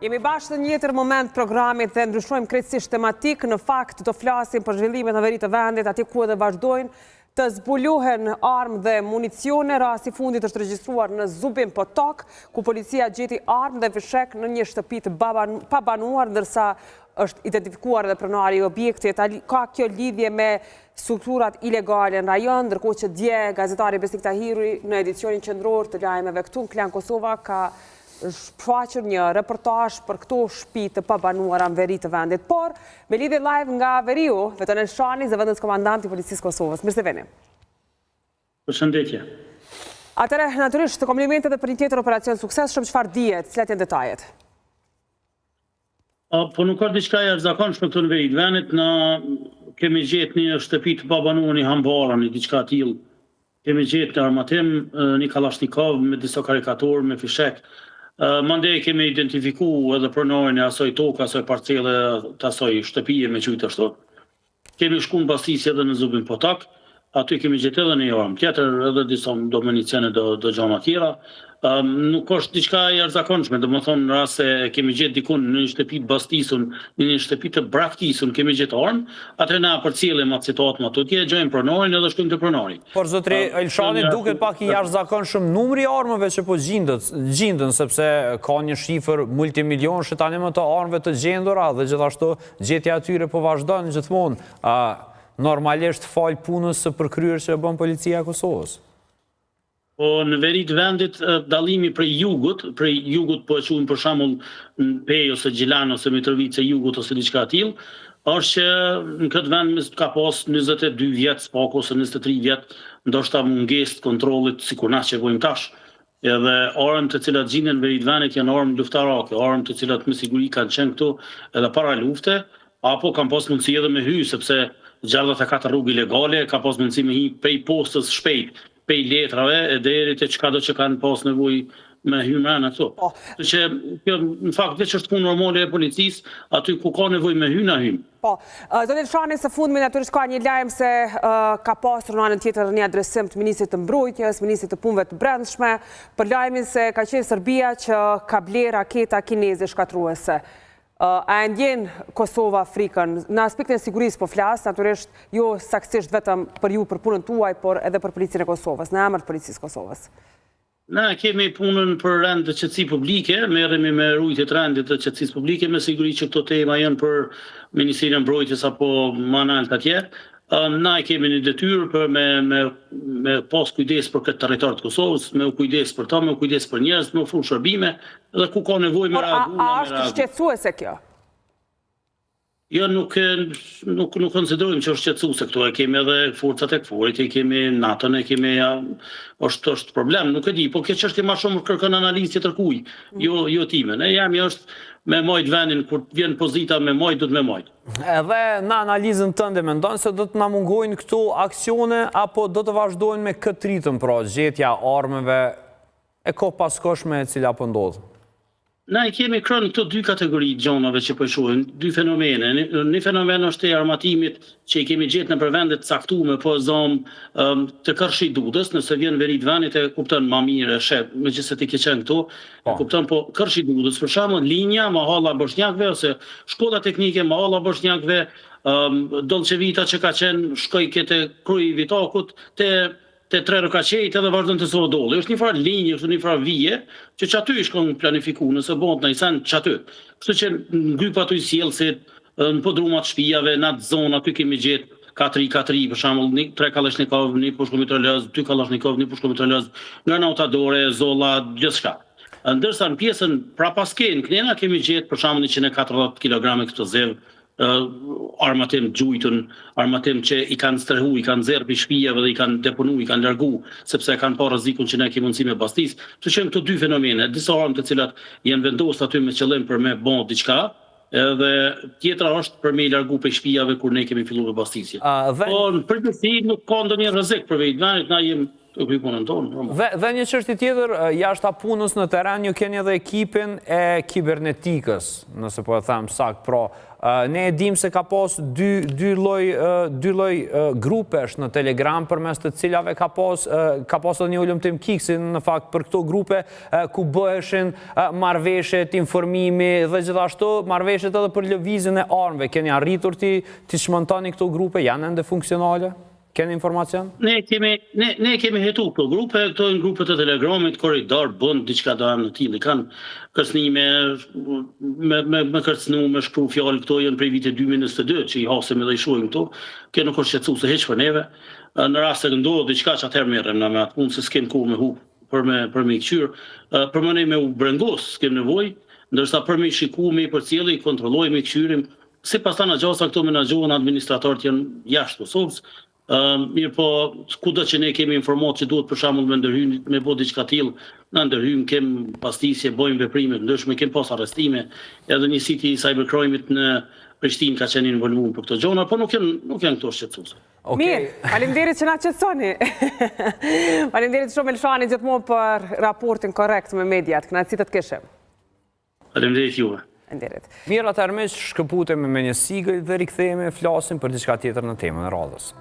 Jemi bashkë në një tjetër moment programit dhe ndryshojmë krejtësisht tematik. Në fakt do flasim për zhvillimet në veri të vendit, atje ku edhe vazhdojnë të zbuluhen armë dhe municione. Rasti i fundit është regjistruar në Zubin Potok, ku policia gjeti armë dhe fishek në një shtëpi të pabanuar, ndërsa është identifikuar edhe pronari i objektit. Ka kjo lidhje me strukturat ilegale në rajon, ndërkohë që dje gazetari Besnik Tahiri në edicionin qendror të lajmeve këtu në Klan Kosova ka shfaqur një reportazh për këto shtëpi të pabanuara në veri të vendit. Por, me lidhje live nga veriu, Veton Elshani, zëvendës komandant i Policisë Kosovës. Mirë se vini. Përshëndetje. Atëre, natyrisht, komplimente dhe për një tjetër operacion suksesshëm, çfarë dihet, cilat janë detajet? Po nuk ka diçka jashtëzakonshme këtu në veri të vendit, na kemi gjetë një shtëpi të pabanuar, një hambara, një diçka e tillë. Kemi gjetë armatim, një kalashnikov me disa karikaturë, me fishek. Mandej kemi identifikuar edhe pronarin e asoj tokë, asoj parcele të asoj shtëpije me qujtë ashtu. Kemi shku në bastisje edhe në Zubin Potok, aty kemi gjetë edhe një armë tjetër, edhe disa do municione do gjana tjera. Nuk është diçka jashtëzakonshme, domethënë në rast se kemi gjetë dikun në një shtëpi të bastisun, në një shtëpi të braktisun, kemi gjetë armë, atë na përcjellim atë situatën atje, gjejmë pronarin edhe shkojmë te pronari. Por zotri Elshani duket pak i jashtëzakonshëm numri i armëve që po gjindën, sepse ka një shifër multimilion që tani më të armëve të gjendura dhe gjithashtu gjetja atyre po vazhdon gjithmonë. Normalisht fal punës së përkryer që e bën policia e Kosovës. Po në veri të vendit dallimi prej jugut po e quajmë për shembull në Pej ose Gjilan ose Mitrovica jugut ose diçka e tillë, është që në këtë vend ka pas 22 vjet pak ose 23 vjet, ndoshta mungesë kontrollit sikur na që vojmë tash. Edhe armët të cilat gjenden në veri të vendit janë armë luftarake, armë të cilat me siguri kanë qenë këtu edhe para lufte, apo kanë pas mundësi edhe me hy, sepse gjardat e katër rrugë ilegale ka pas mundësi me hy prej postës shpejt, pej letrave e deri te çka do që kanë pas nevojë me hyrën ato. Kështu që kjo në fakt veç është punë normale e policisë, aty ku ka nevojë me hyrë na hyn. Po, zonë Elshani, së fundmi natyrisht ka një lajm se ka pasur në anën tjetër një adresim të ministrit të mbrojtjes, ministrit të punëve të brendshme, për lajmin se ka qenë Serbia që ka bler raketa kineze shkatruese. A e ndjen Kosova frikën? Në aspektin e sigurisë po flas, natyrisht jo saktësisht vetëm për ju për punën tuaj, por edhe për policinë e Kosovës, në emër të policisë Kosovës. Na kemi punën për rend të qetësisë publike, merremi me rujtje të rendit të qetësisë publike, me siguri që këto tema janë për Ministrinë e Mbrojtjes apo manalt atje. Na kemi një detyrë për me pas kujdes për këtë territor të Kosovës, me kujdes për ta, me kujdes për njerëz, me ofru shërbime, dhe ku ka nevojë me reagu. A është shqetësuese kjo? Jo, nuk konsiderojmë që është shqetësuese këtu, e kemi edhe forcat e KFOR-it, e kemi NATO-n, e kemi është problem, nuk e di, po kjo çështje më shumë kërkon analizë tjetër kuj, jo time. Ne jam është me majt vendin, kur vjen pozita me majt, do të me majt. Edhe në analizën tënde mendon se do të na mungojnë këtu aksione, apo do të vazhdojnë me këtë ritëm, pra gjetja armëve e kohë paskoshme e cila po ndodh? Na i kemi krënë këto dy kategori gjonave që po shohim, dy fenomene. Një fenomen është e armatimit që i kemi gjetë në përvendet caktuar po zonë të Kërshi-Dudës, nëse vjen veri të vendit e kupton më mirë shef, megjithëse ti ke qenë këtu, e kupton po Kërshi-Dudës, për shembull linja Mahalla Bosnjakëve ose shkolla teknike Mahalla Bosnjakëve, Dolçevita që ka qenë shkoi te kryi i Vitakut te Trerokaqejt edhe vazhdon të Sovodolli. Është një farë linjë, është një farë vije, që aty shkon planifiku, nëse bëhet në sen që aty. Kështu që ngryp aty sjellësit, në podrumat shtëpive, në atë zonë, aty kemi gjetë 4-4, për shembull, 3 kalashnikov, 1 pushkumitrolez, 2 kalashnikov, 1 pushkumitrolez, granatadore, zolla, gjithçka. Ndërsa në pjesën prapaske në Knena kemi gjetë për shembull 140 kg eksploziv, armatim gjujtën, armatim që i kanë strehu, i kanë zerë për shtëpive dhe i kanë deponu, i kanë largu, sepse kanë pa rrezikun që ne kemi mundësi me bastis. Që qenë këto dy fenomene, disa armë të cilat janë vendosur aty me qëllim për me bën diçka, edhe tjetra është për me i largu për shtëpive kur ne kemi filluar me bastisje. Po në përgjithësi nuk ka ndonjë rrezik për vetvendit, na jemi të kry punën tonë. Dhe një çështje tjetër, jashtë punës në teren, ju keni edhe ekipin e kibernetikës, nëse po e them sakt, pra, ne e dim se ka pas dy lloj grupesh në Telegram përmes të cilave ka pas edhe një ulëmtim kiksi në fakt për këto grupe ku bëheshin marrëveshjet, informimi dhe gjithashtu marrëveshjet edhe për lëvizjen e armëve. Keni arritur ti çmontoni këto grupe, janë ende funksionale? Keni informacion? Ne kemi hetu këto grupe, këto në grupe të Telegramit, Korridor, Bund, diçka do në tili, kanë kërcnime, me kërcnu, me shkru fjallë, këto janë prej vite 2022, që i hasem edhe i shuajmë këto, kjo nuk është qetësu se heq për neve, në rast se ndodhë diçka që atëherë merrem në me atë punë, se s'kem kohë me hu për me i këqyrë, për më ne me u brengos, s'kem nevoj, ndërsa për me i shiku, me i përcjeli, i kontrolloj, me i këqyrim, si pas ta në gjasa këto menagjohen administratorët janë jashtë Kosovës. Mirë po, kudo që ne kemi informat që duhet për shembull me ndërhyjnë, me bo diçka tillë, në ndërhyjmë, kem pastisje, bojmë veprime të ndryshme, kem pas arrestime, edhe një siti i cybercrime-it në Prishtinë ka qenë involuar për këto gjona, po nuk janë këto shqetësuese. Mirë, faleminderit që na qetësoni. Faleminderit shumë Elshani gjithmonë për raportin korrekt me mediat. Kënaqësi të kishim. Faleminderit juve. Mirë, atëherë shkëputemi me një sigël dhe rikthehemi flasim për diçka tjetër në temën e radhës.